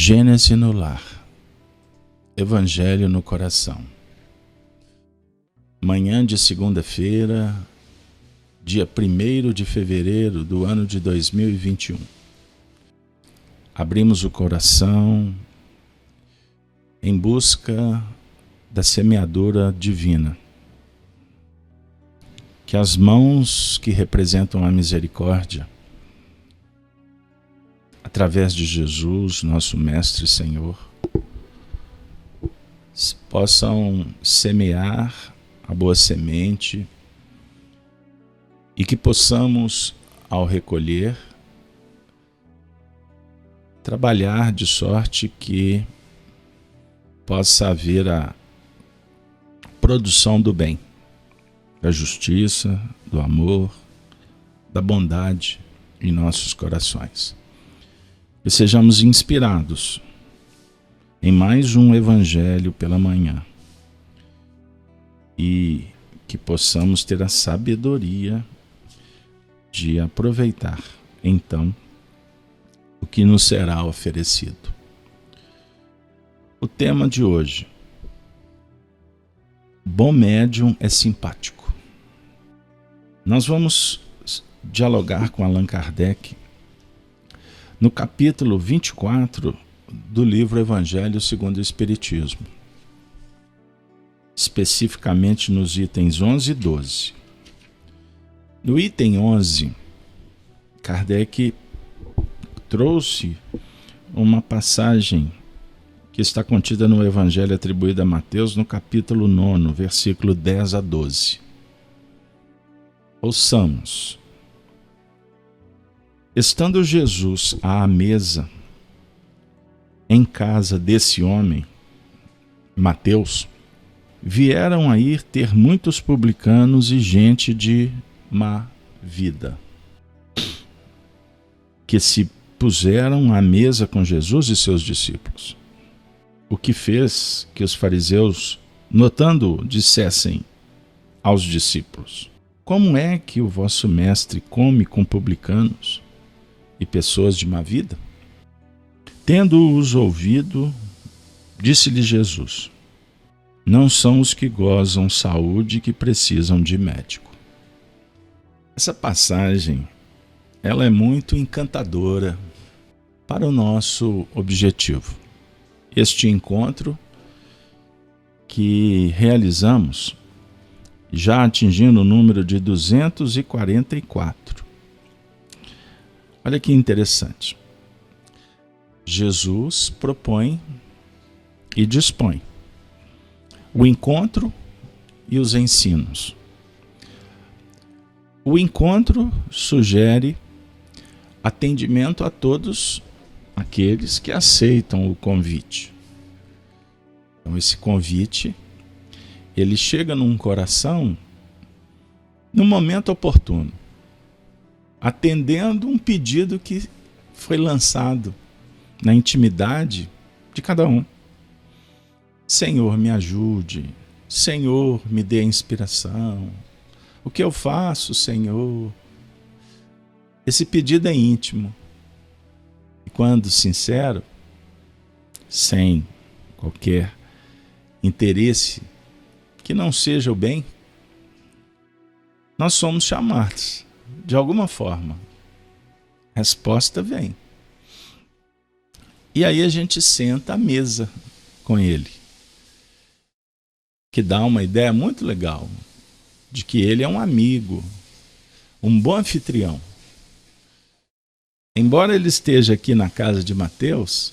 Gênesis no lar, Evangelho no coração. Manhã de segunda-feira, dia 1º de fevereiro do ano de 2021. Abrimos o coração em busca da semeadura divina. Que as mãos que representam a misericórdia, através de Jesus, nosso Mestre e Senhor, possam semear a boa semente e que possamos, ao recolher, trabalhar de sorte que possa haver a produção do bem, da justiça, do amor, da bondade em nossos corações. Que sejamos inspirados em mais um Evangelho pela manhã e que possamos ter a sabedoria de aproveitar, então, o que nos será oferecido. O tema de hoje: bom médium é simpático. Nós vamos dialogar com Allan Kardec no capítulo 24 do livro Evangelho segundo o Espiritismo, especificamente nos itens 11 e 12. No item 11, Kardec trouxe uma passagem que está contida no Evangelho atribuído a Mateus, no capítulo 9, versículo 10 a 12. Ouçamos. Estando Jesus à mesa, em casa desse homem, Mateus, vieram a ir ter muitos publicanos e gente de má vida, que se puseram à mesa com Jesus e seus discípulos. O que fez que os fariseus, notando-o, dissessem aos discípulos: como é que o vosso mestre come com publicanos e pessoas de má vida? Tendo-os ouvido, disse-lhe Jesus: não são os que gozam saúde que precisam de médico. Essa passagem, ela é muito encantadora para o nosso objetivo. Este encontro que realizamos, já atingindo o número de 244. Olha que interessante. Jesus propõe e dispõe o encontro e os ensinos. O encontro sugere atendimento a todos aqueles que aceitam o convite. Então, esse convite, ele chega num coração no momento oportuno, atendendo um pedido que foi lançado na intimidade de cada um. Senhor, me ajude. Senhor, me dê a inspiração. O que eu faço, Senhor? Esse pedido é íntimo. E quando sincero, sem qualquer interesse que não seja o bem, nós somos chamados. De alguma forma, a resposta vem. E aí a gente senta à mesa com ele, que dá uma ideia muito legal de que ele é um amigo, um bom anfitrião. Embora ele esteja aqui na casa de Mateus,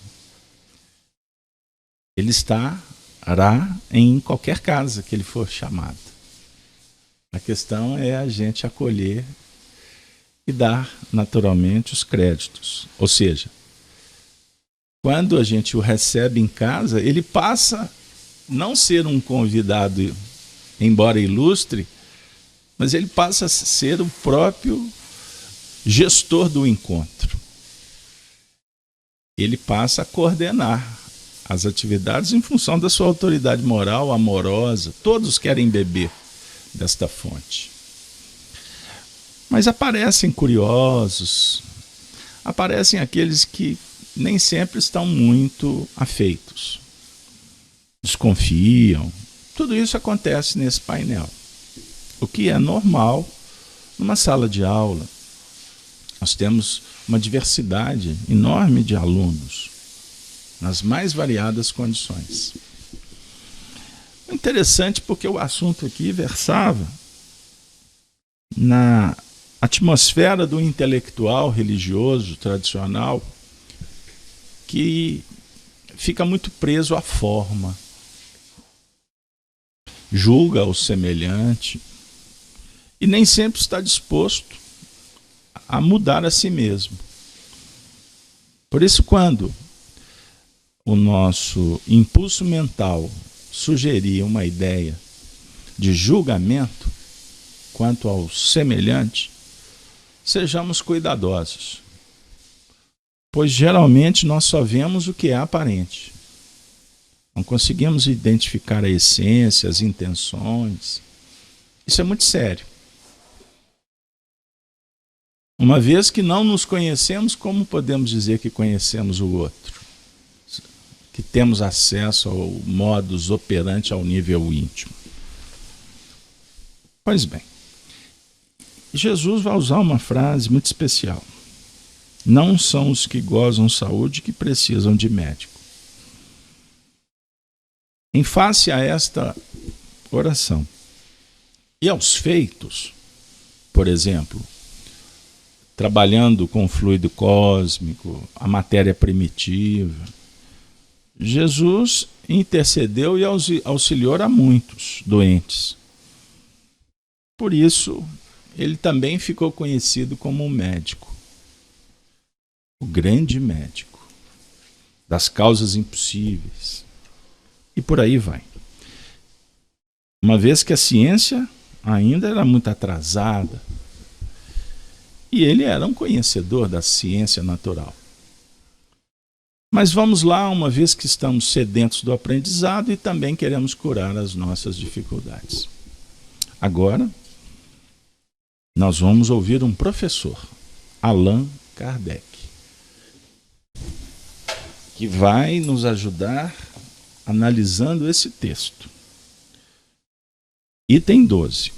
ele estará em qualquer casa que ele for chamado. A questão é a gente acolher e dar naturalmente os créditos. Ou seja, quando a gente o recebe em casa, ele passa a não ser um convidado, embora ilustre, mas ele passa a ser o próprio gestor do encontro. Ele passa a coordenar as atividades em função da sua autoridade moral, amorosa. Todos querem beber desta fonte. Mas aparecem curiosos, aparecem aqueles que nem sempre estão muito afeitos, desconfiam. Tudo isso acontece nesse painel, o que é normal numa sala de aula. Nós temos uma diversidade enorme de alunos, nas mais variadas condições. Interessante porque o assunto aqui versava na atmosfera do intelectual religioso tradicional, que fica muito preso à forma, julga o semelhante e nem sempre está disposto a mudar a si mesmo. Por isso, quando o nosso impulso mental sugerir uma ideia de julgamento quanto ao semelhante, sejamos cuidadosos, pois geralmente nós só vemos o que é aparente. Não conseguimos identificar a essência, as intenções. Isso é muito sério. Uma vez que não nos conhecemos, como podemos dizer que conhecemos o outro? Que temos acesso ao modus operandi ao nível íntimo. Pois bem, Jesus vai usar uma frase muito especial. Não são os que gozam saúde que precisam de médico. Em face a esta oração e aos feitos, por exemplo, trabalhando com o fluido cósmico, a matéria primitiva, Jesus intercedeu e auxiliou a muitos doentes. Por isso, ele também ficou conhecido como um médico, o grande médico das causas impossíveis. E por aí vai. Uma vez que a ciência ainda era muito atrasada, e ele era um conhecedor da ciência natural. Mas vamos lá, uma vez que estamos sedentos do aprendizado e também queremos curar as nossas dificuldades. Agora, nós vamos ouvir um professor, Allan Kardec, que vai nos ajudar analisando esse texto. Item 12.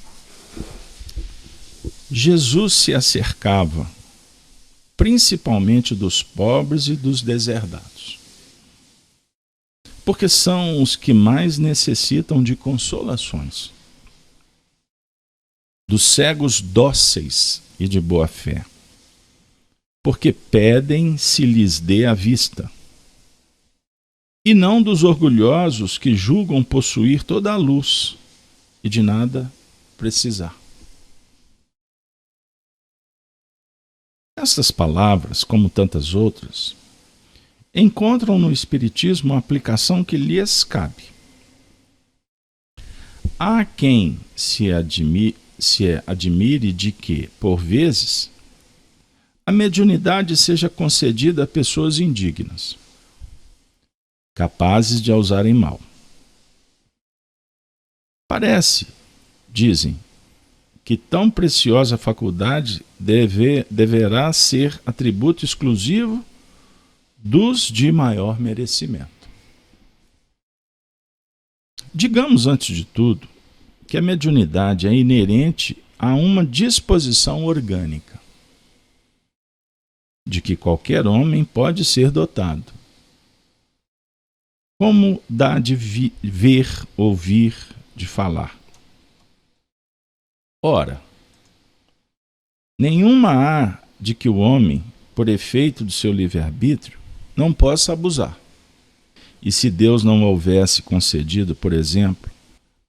Jesus se acercava principalmente dos pobres e dos deserdados, porque são os que mais necessitam de consolações, dos cegos dóceis e de boa fé, porque pedem se lhes dê a vista, e não dos orgulhosos que julgam possuir toda a luz e de nada precisar. Estas palavras, como tantas outras, encontram no Espiritismo uma aplicação que lhes cabe. Há quem se admire de que, por vezes, a mediunidade seja concedida a pessoas indignas, capazes de a usarem mal. Parece, dizem, que tão preciosa faculdade deverá ser atributo exclusivo dos de maior merecimento. Digamos, antes de tudo, que a mediunidade é inerente a uma disposição orgânica, de que qualquer homem pode ser dotado, como dá de ver, ouvir, de falar. Ora, nenhuma há de que o homem, por efeito do seu livre-arbítrio, não possa abusar. E se Deus não houvesse concedido, por exemplo,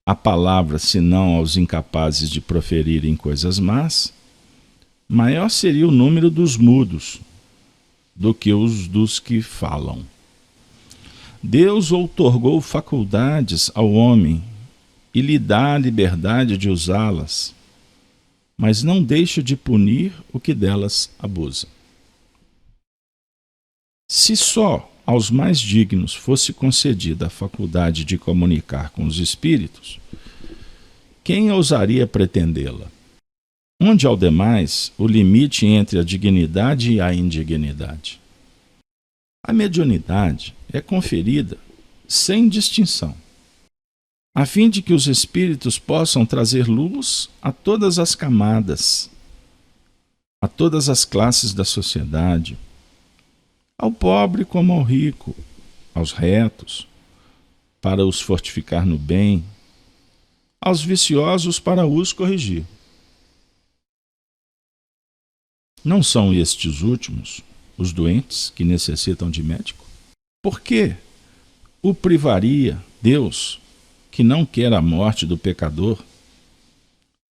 a palavra senão aos incapazes de proferirem coisas más, maior seria o número dos mudos do que os dos que falam. Deus outorgou faculdades ao homem e lhe dá a liberdade de usá-las, mas não deixa de punir o que delas abusa. Se só aos mais dignos fosse concedida a faculdade de comunicar com os espíritos, quem ousaria pretendê-la? Onde, ao demais, o limite entre a dignidade e a indignidade? A mediunidade é conferida sem distinção, a fim de que os espíritos possam trazer luz a todas as camadas, a todas as classes da sociedade, ao pobre como ao rico, aos retos, para os fortificar no bem, aos viciosos para os corrigir. Não são estes últimos os doentes que necessitam de médico? Por que o privaria Deus, que não quer a morte do pecador,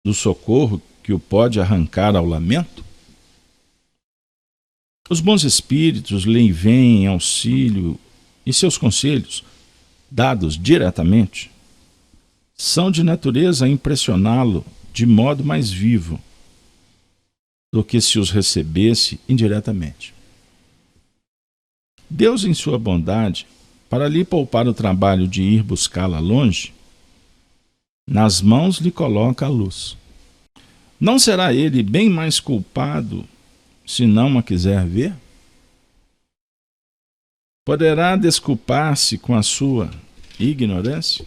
do socorro que o pode arrancar ao lamento? Os bons espíritos lhe vêm em auxílio e seus conselhos, dados diretamente, são de natureza a impressioná-lo de modo mais vivo do que se os recebesse indiretamente. Deus, em sua bondade, para lhe poupar o trabalho de ir buscá-la longe, nas mãos lhe coloca a luz. Não será ele bem mais culpado se não a quiser ver? Poderá desculpar-se com a sua ignorância,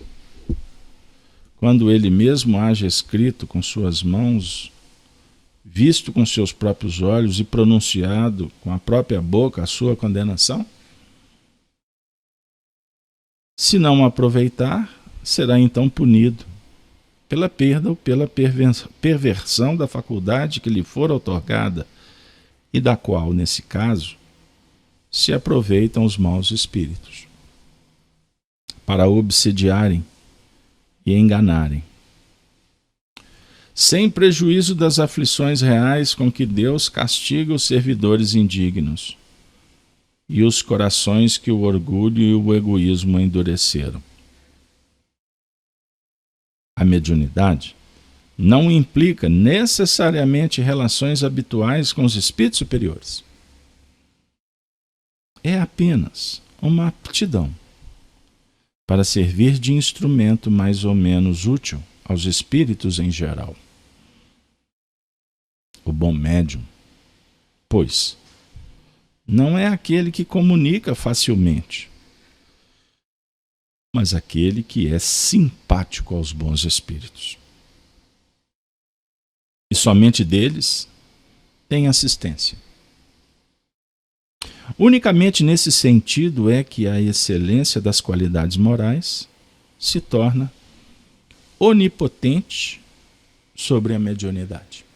quando ele mesmo haja escrito com suas mãos, visto com seus próprios olhos e pronunciado com a própria boca a sua condenação? Se não aproveitar, será então punido pela perda ou pela perversão da faculdade que lhe for outorgada e da qual, nesse caso, se aproveitam os maus espíritos para obsediarem e enganarem, sem prejuízo das aflições reais com que Deus castiga os servidores indignos e os corações que o orgulho e o egoísmo endureceram. A mediunidade não implica necessariamente relações habituais com os espíritos superiores. É apenas uma aptidão para servir de instrumento mais ou menos útil aos espíritos em geral. O bom médium, pois, não é aquele que comunica facilmente, mas aquele que é simpático aos bons espíritos. E somente deles tem assistência. Unicamente nesse sentido é que a excelência das qualidades morais se torna onipotente sobre a mediunidade.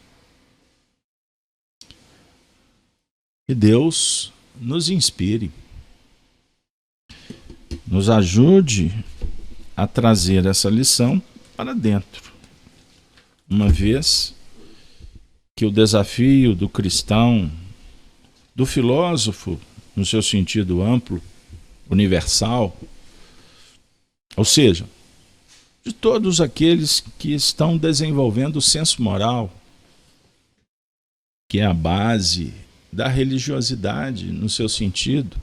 Que Deus nos inspire, nos ajude a trazer essa lição para dentro, uma vez que o desafio do cristão, do filósofo, no seu sentido amplo, universal, ou seja, de todos aqueles que estão desenvolvendo o senso moral, que é a base da religiosidade no seu sentido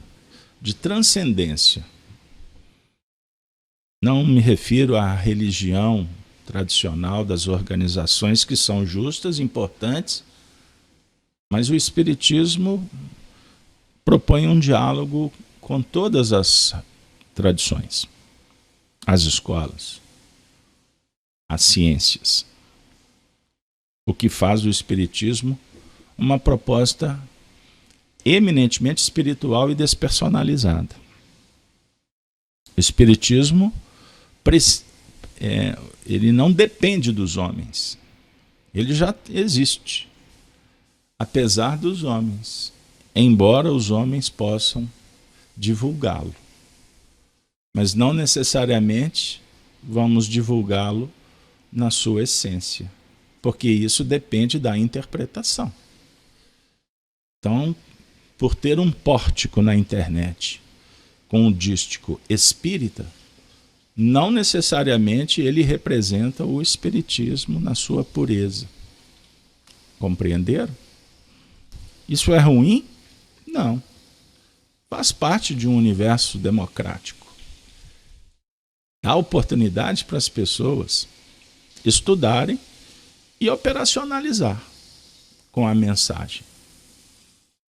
de transcendência. Não me refiro à religião tradicional das organizações que são justas, importantes, mas o Espiritismo propõe um diálogo com todas as tradições, as escolas, as ciências. O que faz do Espiritismo uma proposta eminentemente espiritual e despersonalizada. O Espiritismo ele não depende dos homens. Ele já existe, apesar dos homens, embora os homens possam divulgá-lo. Mas não necessariamente vamos divulgá-lo na sua essência, porque isso depende da interpretação. Então, por ter um pórtico na internet com o dístico espírita, não necessariamente ele representa o espiritismo na sua pureza. Compreenderam? Isso é ruim? Não. Faz parte de um universo democrático. Dá oportunidade para as pessoas estudarem e operacionalizar com a mensagem.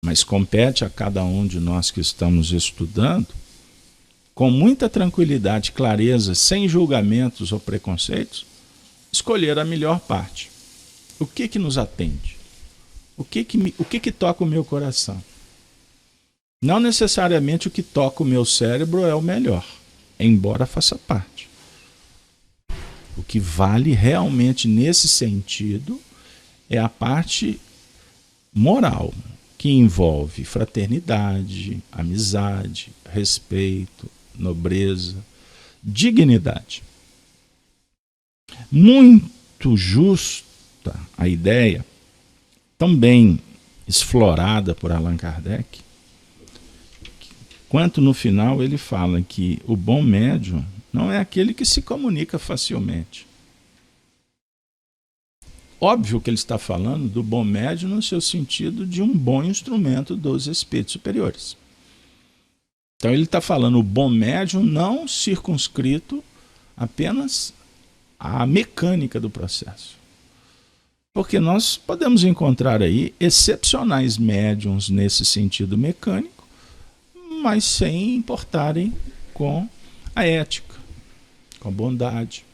Mas compete a cada um de nós que estamos estudando, com muita tranquilidade, clareza, sem julgamentos ou preconceitos, escolher a melhor parte. O que nos atende? O que toca o meu coração? Não necessariamente o que toca o meu cérebro é o melhor, embora faça parte. O que vale realmente nesse sentido é a parte moral, que envolve fraternidade, amizade, respeito, nobreza, dignidade. Muito justa a ideia, também explorada por Allan Kardec, quanto no final ele fala que o bom médium não é aquele que se comunica facilmente. Óbvio que ele está falando do bom médium no seu sentido de um bom instrumento dos espíritos superiores. Então ele está falando o bom médium não circunscrito apenas à mecânica do processo. Porque nós podemos encontrar aí excepcionais médiums nesse sentido mecânico, mas sem importarem com a ética, com a bondade.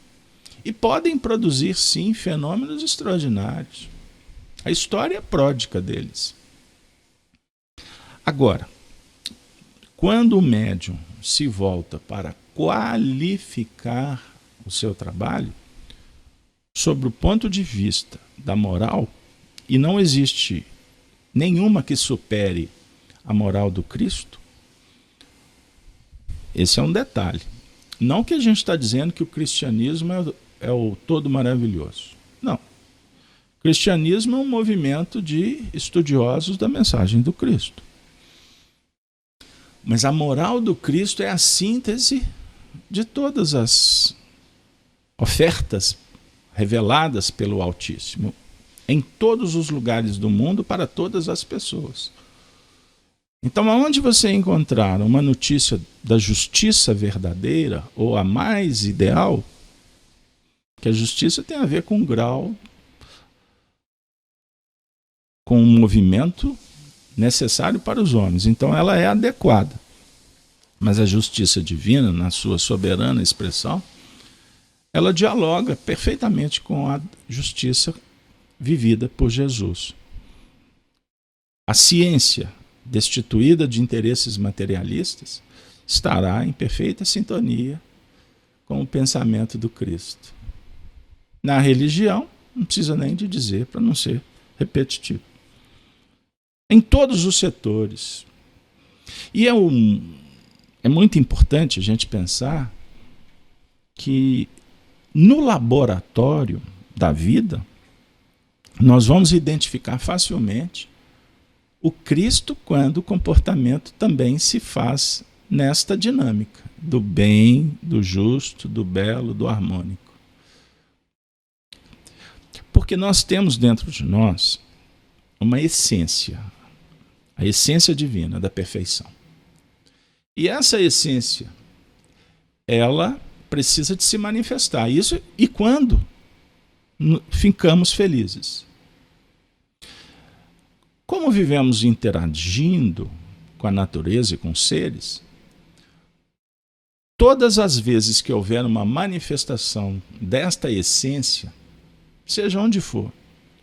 E podem produzir, sim, fenômenos extraordinários. A história é pródiga deles. Agora, quando o médium se volta para qualificar o seu trabalho, sob o ponto de vista da moral, e não existe nenhuma que supere a moral do Cristo, esse é um detalhe. Não que a gente está dizendo que o cristianismo é o todo maravilhoso. Não. O cristianismo é um movimento de estudiosos da mensagem do Cristo. Mas a moral do Cristo é a síntese de todas as ofertas reveladas pelo Altíssimo em todos os lugares do mundo para todas as pessoas. Então, aonde você encontrar uma notícia da justiça verdadeira ou a mais ideal, que a justiça tem a ver com o grau, com o movimento necessário para os homens. Então ela é adequada. Mas a justiça divina, na sua soberana expressão, ela dialoga perfeitamente com a justiça vivida por Jesus. A ciência, destituída de interesses materialistas, estará em perfeita sintonia com o pensamento do Cristo. Na religião, não precisa nem de dizer, para não ser repetitivo. Em todos os setores. E é muito importante a gente pensar que no laboratório da vida, nós vamos identificar facilmente o Cristo quando o comportamento também se faz nesta dinâmica do bem, do justo, do belo, do harmônico. Porque nós temos dentro de nós uma essência, a essência divina da perfeição. E essa essência, ela precisa de se manifestar. Isso e quando ficamos felizes. Como vivemos interagindo com a natureza e com os seres, todas as vezes que houver uma manifestação desta essência, seja onde for,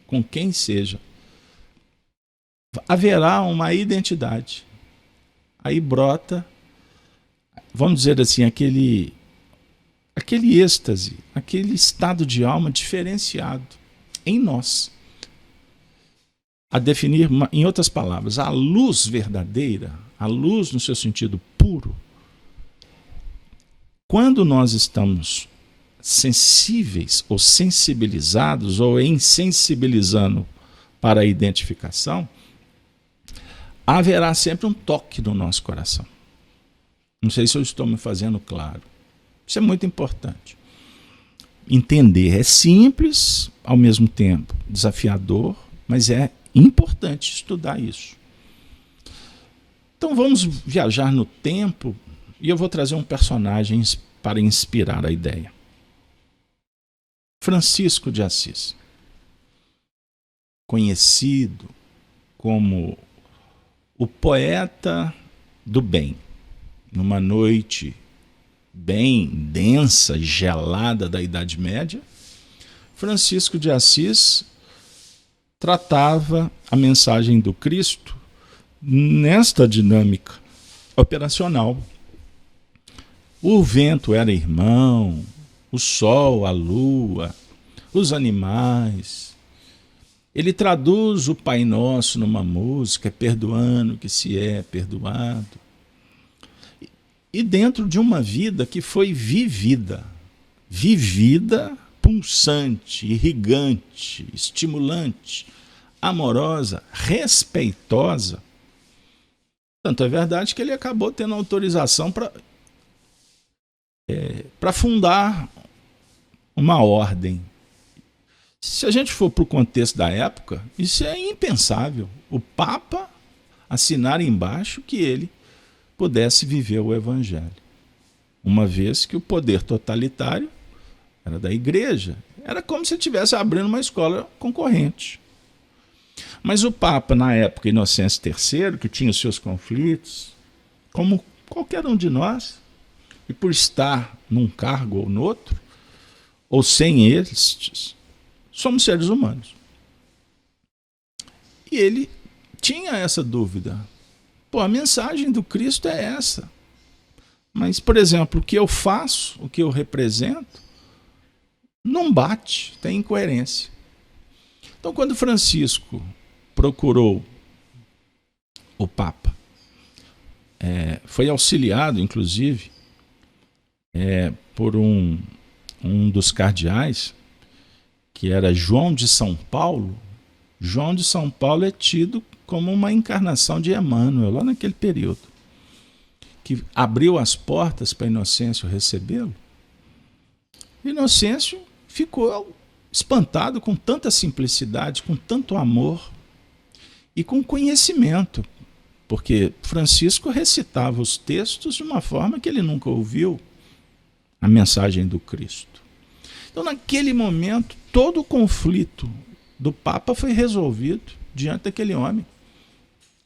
com quem seja, haverá uma identidade. Aí brota, vamos dizer assim, aquele êxtase, aquele estado de alma diferenciado em nós. A definir, em outras palavras, a luz verdadeira, a luz no seu sentido puro, quando nós estamos sensíveis ou sensibilizados ou insensibilizando para a identificação, haverá sempre um toque no nosso coração. Não sei se eu estou me fazendo claro. Isso é muito importante. Entender é simples, ao mesmo tempo desafiador, mas é importante estudar isso. Então vamos viajar no tempo e eu vou trazer um personagem para inspirar a ideia. Francisco de Assis, conhecido como o poeta do bem, numa noite bem densa e gelada da Idade Média, Francisco de Assis tratava a mensagem do Cristo nesta dinâmica operacional. O vento era irmão, o sol, a lua, os animais. Ele traduz o Pai Nosso numa música, perdoando que se é perdoado. E dentro de uma vida que foi vivida, pulsante, irrigante, estimulante, amorosa, respeitosa. Tanto é verdade que ele acabou tendo autorização para fundar uma ordem. Se a gente for para o contexto da época, isso é impensável. O Papa assinar embaixo que ele pudesse viver o Evangelho. Uma vez que o poder totalitário era da igreja. Era como se estivesse abrindo uma escola concorrente. Mas o Papa, na época, Inocêncio III, que tinha os seus conflitos, como qualquer um de nós, e por estar num cargo ou no outro, ou sem eles, somos seres humanos. E ele tinha essa dúvida. Pô, a mensagem do Cristo é essa. Mas, por exemplo, o que eu faço, o que eu represento, não bate, tem incoerência. Então, quando Francisco procurou o Papa, foi auxiliado, inclusive, por um dos cardeais, que era João de São Paulo. João de São Paulo é tido como uma encarnação de Emmanuel, lá naquele período, que abriu as portas para Inocêncio recebê-lo. Inocêncio ficou espantado com tanta simplicidade, com tanto amor e com conhecimento, porque Francisco recitava os textos de uma forma que ele nunca ouviu a mensagem do Cristo. Então, naquele momento, todo o conflito do Papa foi resolvido diante daquele homem.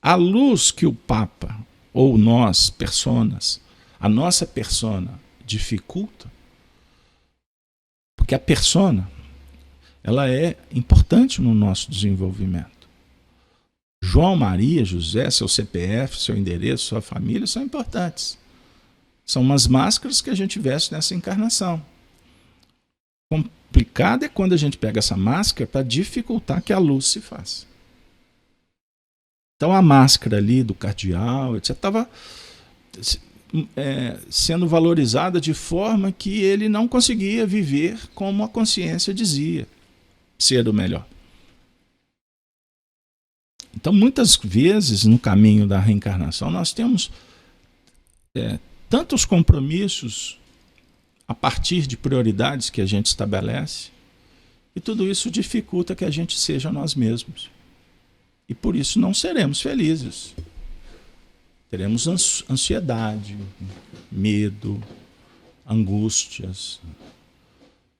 A luz que o Papa, ou nós, personas, a nossa persona dificulta, porque a persona, ela é importante no nosso desenvolvimento. João, Maria, José, seu CPF, seu endereço, sua família são importantes. São umas máscaras que a gente veste nessa encarnação. Complicado é quando a gente pega essa máscara para dificultar que a luz se faça. Então a máscara ali do cardeal, etc., estava sendo valorizada de forma que ele não conseguia viver como a consciência dizia ser o melhor. Então, muitas vezes, no caminho da reencarnação, nós temos tantos compromissos a partir de prioridades que a gente estabelece, e tudo isso dificulta que a gente seja nós mesmos. E por isso não seremos felizes. Teremos ansiedade, medo, angústias,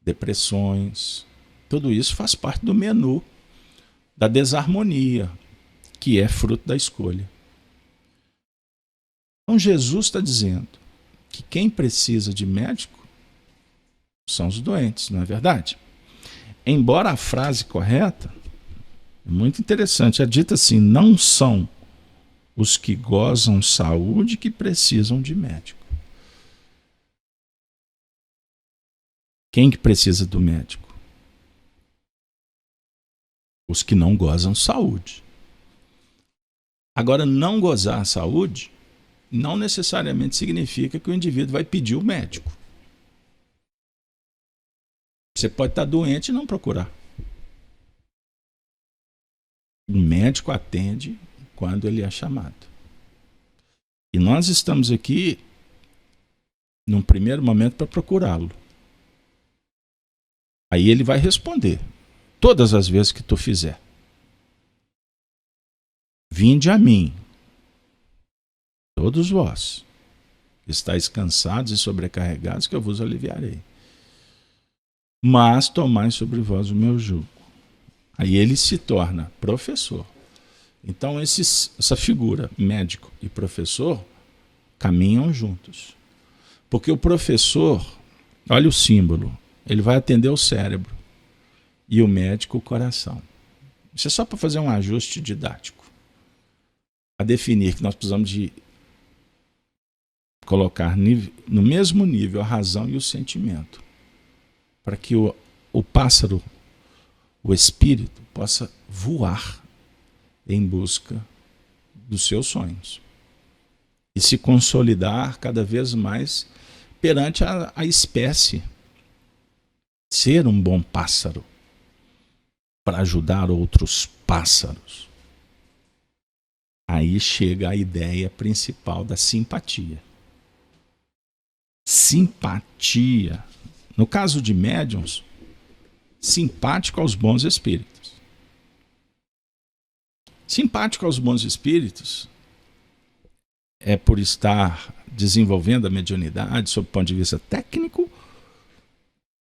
depressões. Tudo isso faz parte do menu da desarmonia, que é fruto da escolha. Então Jesus está dizendo que quem precisa de médico são os doentes, não é verdade? Embora a frase correta, é muito interessante, é dita assim: não são os que gozam saúde que precisam de médico. Quem que precisa do médico? Os que não gozam saúde. Agora, não gozar saúde não necessariamente significa que o indivíduo vai pedir o médico. Você pode estar doente e não procurar. O médico atende quando ele é chamado. E nós estamos aqui, num primeiro momento, para procurá-lo. Aí ele vai responder, todas as vezes que tu fizer: vinde a mim, todos vós, que estáis cansados e sobrecarregados, que eu vos aliviarei. Mas tomai sobre vós o meu jugo. Aí ele se torna professor. Então essa figura, médico e professor, caminham juntos. Porque o professor, olha o símbolo, ele vai atender o cérebro e o médico o coração. Isso é só para fazer um ajuste didático. A definir que nós precisamos de colocar no mesmo nível a razão e o sentimento, para que o pássaro, o espírito, possa voar em busca dos seus sonhos e se consolidar cada vez mais perante a espécie. Ser um bom pássaro para ajudar outros pássaros. Aí chega a ideia principal da simpatia. Simpatia. No caso de médiuns, simpático aos bons espíritos. Simpático aos bons espíritos é por estar desenvolvendo a mediunidade sob o ponto de vista técnico.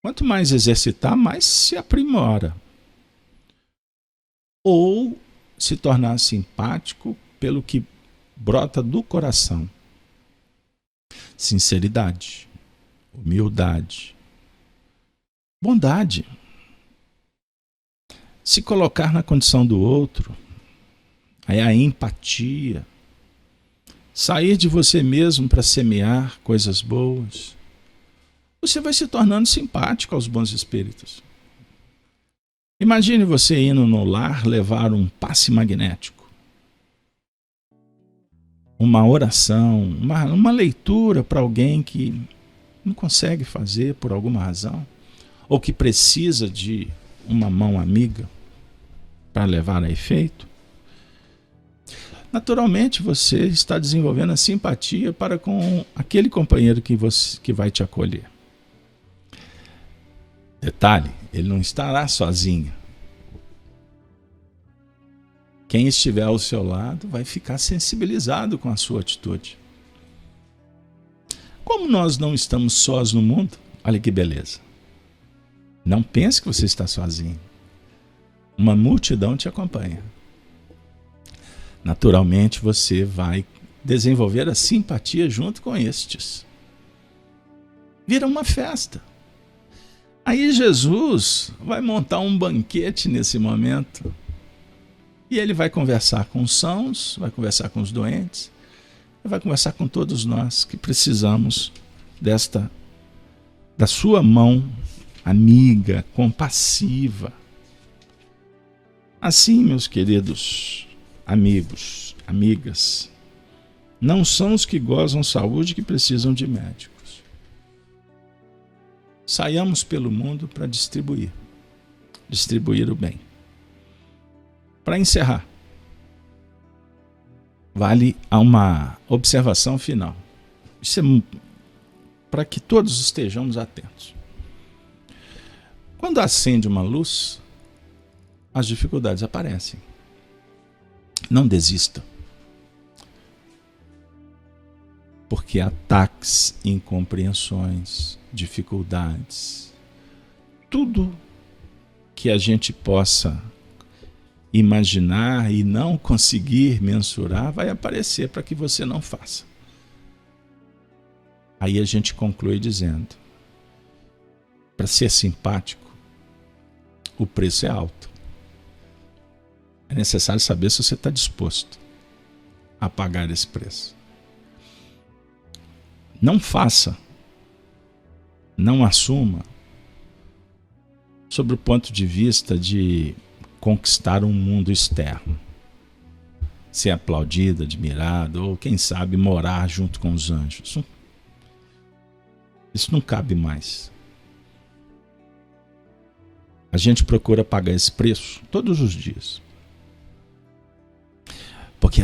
Quanto mais exercitar, mais se aprimora. Ou se tornar simpático pelo que brota do coração. Sinceridade, humildade, bondade. Se colocar na condição do outro, aí a empatia. Sair de você mesmo para semear coisas boas. Você vai se tornando simpático aos bons espíritos. Imagine você indo no lar levar um passe magnético, uma oração, uma leitura para alguém que não consegue fazer por alguma razão, ou que precisa de uma mão amiga para levar a efeito. Naturalmente você está desenvolvendo a simpatia para com aquele companheiro que vai te acolher. Detalhe, ele não estará sozinho. Quem estiver ao seu lado vai ficar sensibilizado com a sua atitude. Como nós não estamos sós no mundo, olha que beleza. Não pense que você está sozinho. Uma multidão te acompanha. Naturalmente você vai desenvolver a simpatia junto com estes. Vira uma festa. Aí Jesus vai montar um banquete nesse momento. E ele vai conversar com os sãos, vai conversar com os doentes, vai conversar com todos nós que precisamos da sua mão amiga, compassiva. Assim, meus queridos amigos, amigas, não são os que gozam saúde que precisam de médicos. Saiamos pelo mundo para distribuir o bem. Para encerrar, vale uma observação final. Isso é para que todos estejamos atentos. Quando acende uma luz, as dificuldades aparecem. Não desista. Porque ataques, incompreensões, dificuldades, tudo que a gente possa imaginar e não conseguir mensurar vai aparecer para que você não faça. Aí a gente conclui dizendo: para ser simpático, o preço é alto. É necessário saber se você está disposto a pagar esse preço. Não faça, não assuma, sob o ponto de vista de conquistar um mundo externo, ser aplaudido, admirado, ou quem sabe morar junto com os anjos. Isso não cabe mais. A gente procura pagar esse preço todos os dias, porque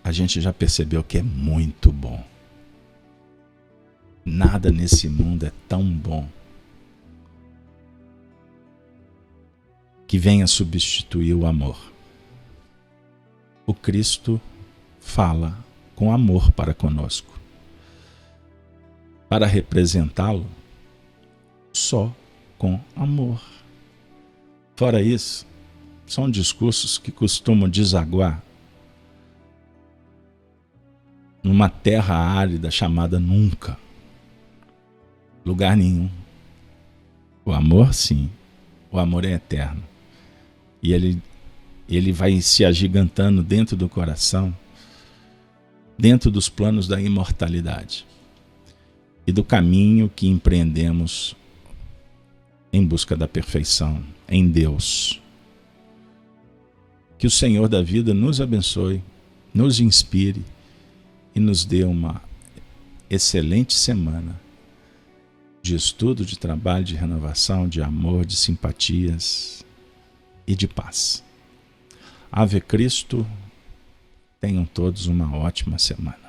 a gente já percebeu que é muito bom. Nada nesse mundo é tão bom que venha substituir o amor. O Cristo fala com amor para conosco. Para representá-lo, só com amor. Fora isso, são discursos que costumam desaguar numa terra árida chamada nunca. Lugar nenhum. O amor, sim. O amor é eterno. E ele vai se agigantando dentro do coração, dentro dos planos da imortalidade e do caminho que empreendemos em busca da perfeição em Deus. Que o Senhor da vida nos abençoe, nos inspire e nos dê uma excelente semana de estudo, de trabalho, de renovação, de amor, de simpatias e de paz. Ave Cristo, tenham todos uma ótima semana.